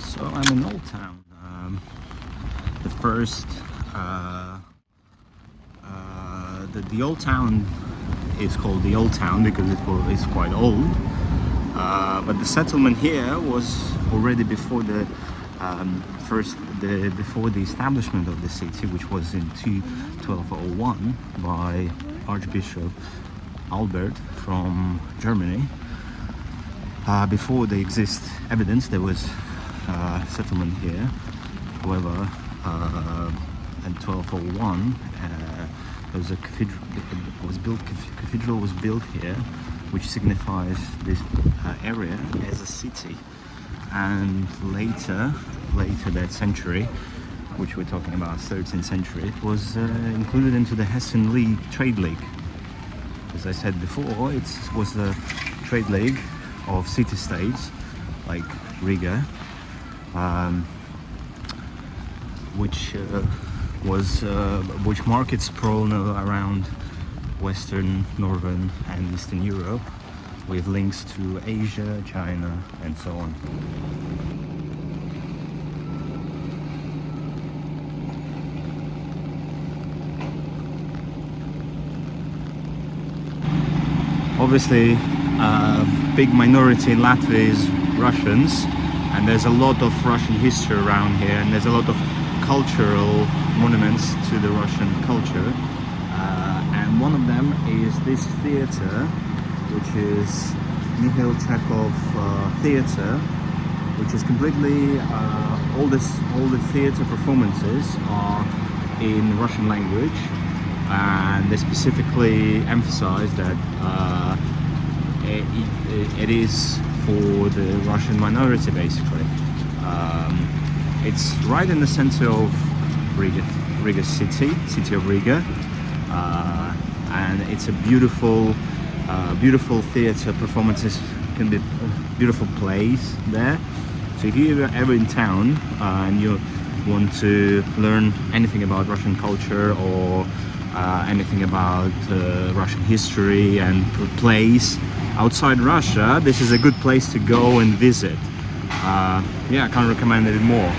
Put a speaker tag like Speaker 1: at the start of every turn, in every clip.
Speaker 1: So I'm in Old Town. The first, the Old Town is called the Old Town because it's quite old. But the settlement here was already before the before the establishment of the city, which was in 1201 by Archbishop Albert from Germany. Before there exists evidence there was settlement here. However, in 1201 there was a cathedral was built here, which signifies this area as a city. And later that century, which we're talking about 13th century, it was included into the Hessen League trade league. As I said before, it was the trade league of city-states like Riga, which markets sprawl around Western, Northern and Eastern Europe, with links to Asia, China and so on. Obviously, a big minority in Latvia is Russians, and there's a lot of Russian history around here, and there's a lot of cultural monuments to the Russian culture. And one of them is this theater, which is Mikhail Chekhov theater, which is completely all the theater performances are in Russian language, and they specifically emphasize that it is for the Russian minority, basically. It's right in the center of Riga city of Riga, and it's a beautiful theater performances, can be beautiful plays there. So if you're ever in town and you want to learn anything about Russian culture or anything about Russian history and plays outside Russia, this is a good place to go and visit. Yeah, I can't recommend it more.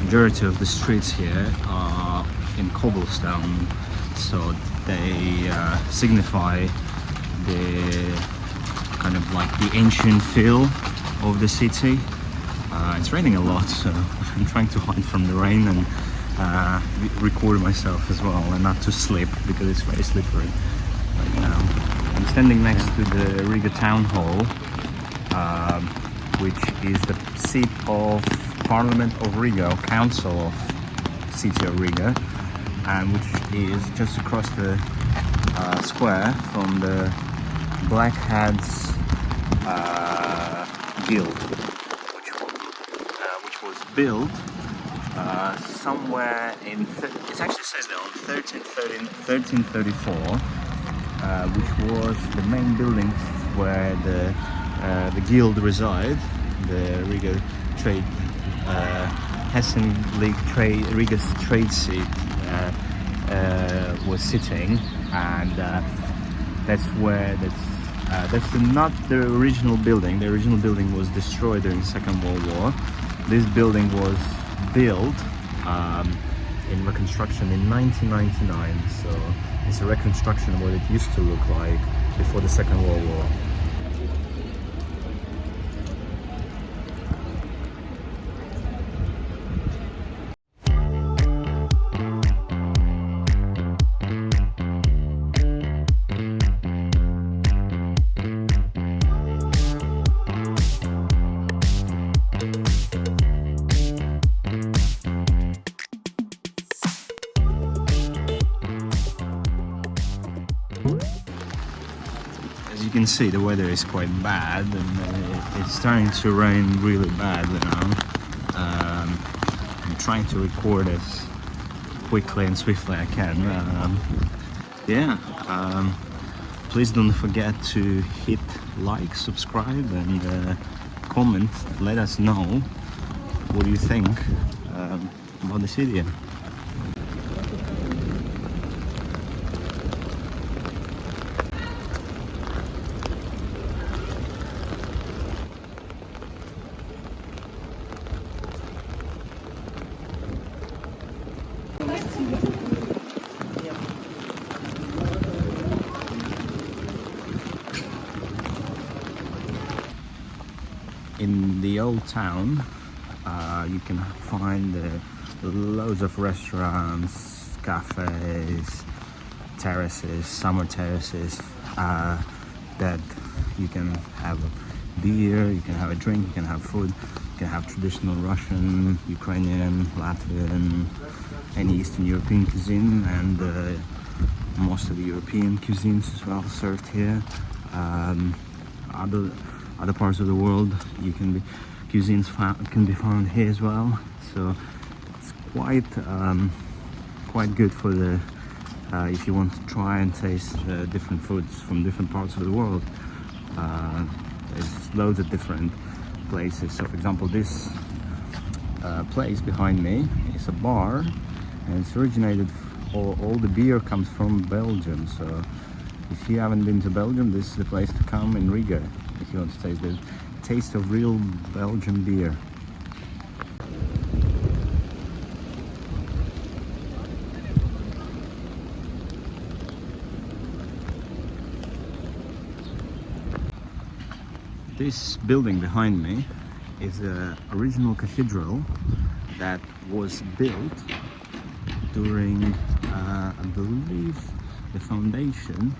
Speaker 1: Majority of the streets here are in cobblestone, so they signify the kind of like the ancient feel of the city. It's raining a lot, so I'm trying to hide from the rain and record myself as well and not to slip because it's very slippery right now. I'm standing next to the Riga Town Hall, which is the seat of Parliament of Riga, or Council of City of Riga, and which is just across the square from the Black Hats Guild, which was built somewhere in, it actually says there on 1334, which was the main building where the guild reside, the Riga Trade, Hessen League Trade, Riga's trade seat was sitting, and that's not the original building. The original building was destroyed during the Second World War. This building was built in reconstruction in 1999, so it's a reconstruction of what it used to look like before the Second World War. As you can see, the weather is quite bad, and it's starting to rain really bad now. I'm trying to record as quickly and swiftly I can. Please don't forget to hit like, subscribe and comment. Let us know what do you think about this video. in the old town, you can find loads of restaurants, cafes, terraces, summer terraces, that you can have a beer, you can have a drink, you can have food, you can have traditional Russian, Ukrainian, Latvian, and Eastern European cuisine, and most of the European cuisines as well served here. Other parts of the world, cuisines can be found here as well. So it's quite good for the if you want to try and taste different foods from different parts of the world. There's loads of different places. So for example, this place behind me is a bar, and it's originated, all the beer comes from Belgium. So if you haven't been to Belgium, this is the place to come in Riga if you want to taste the taste of real Belgian beer. This building behind me is an original cathedral that was built during, I believe the foundation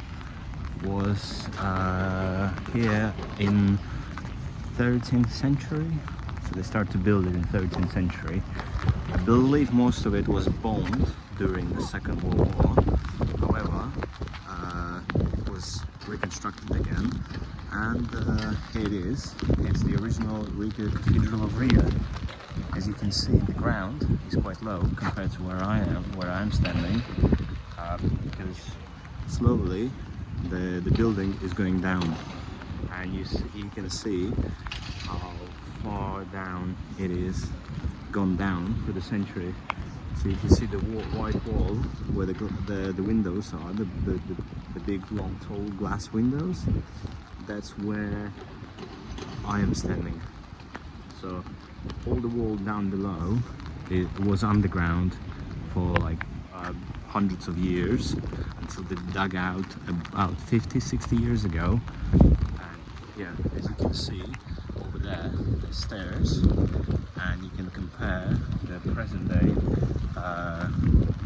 Speaker 1: was here in 13th century. So they started to build it in 13th century. I believe most of it was bombed during the Second World War. However, it was reconstructed again. And here it is. It's the original Riga Cathedral of Riga. As you can see, the ground is quite low compared to where I'm standing, because slowly the building is going down, and you can see how far down it is gone down through the century. So if you see the white wall where the windows are, the big long tall glass windows, that's where I am standing. So all the wall down below, it was underground for like hundreds of years, until they dug out about 50-60 years ago. And yeah, as you can see over there, there's stairs, and you can compare the present day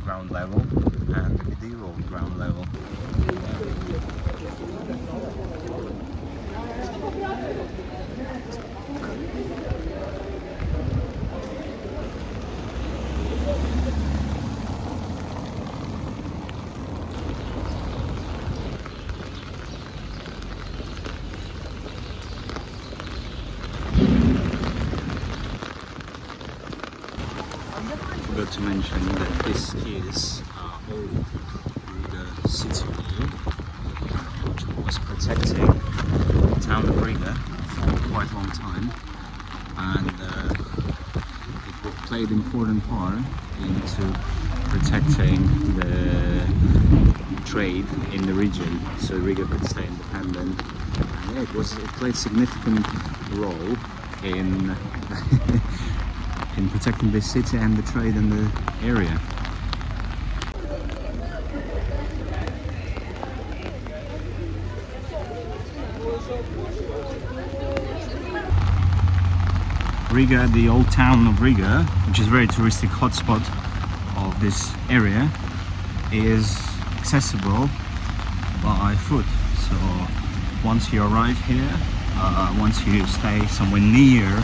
Speaker 1: ground level and the medieval ground level. I forgot to mention that this is old Riga city wall, which was protecting the town of Riga for quite a long time, and it played an important part into protecting the trade in the region, so Riga could stay independent. And yeah, it played a significant role in in protecting the city and the trade in the area. Riga, the old town of Riga, which is a very touristic hotspot of this area, is accessible by foot. So once you arrive here, once you stay somewhere near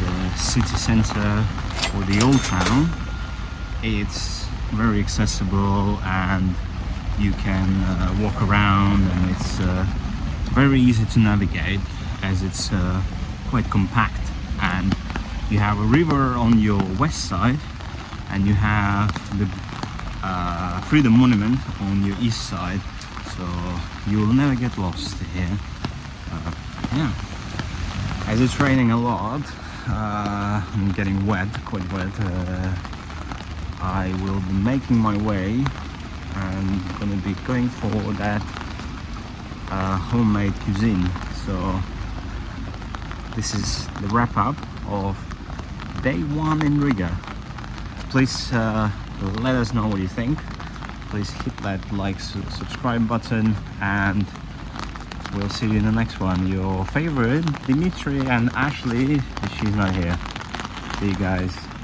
Speaker 1: the city center or the old town, it's very accessible, and you can walk around, and it's very easy to navigate, as it's quite compact. And you have a river on your west side, and you have the Freedom Monument on your east side, so you will never get lost here. Yeah, as it's raining a lot, I'm getting wet, quite wet. I will be making my way, and going to be going for that homemade cuisine. So this is the wrap up of day one in Riga. Please let us know what you think. Please hit that like, subscribe button, and we'll see you in the next one. Your favorite, Dimitri and Ashley, she's not here. See you guys.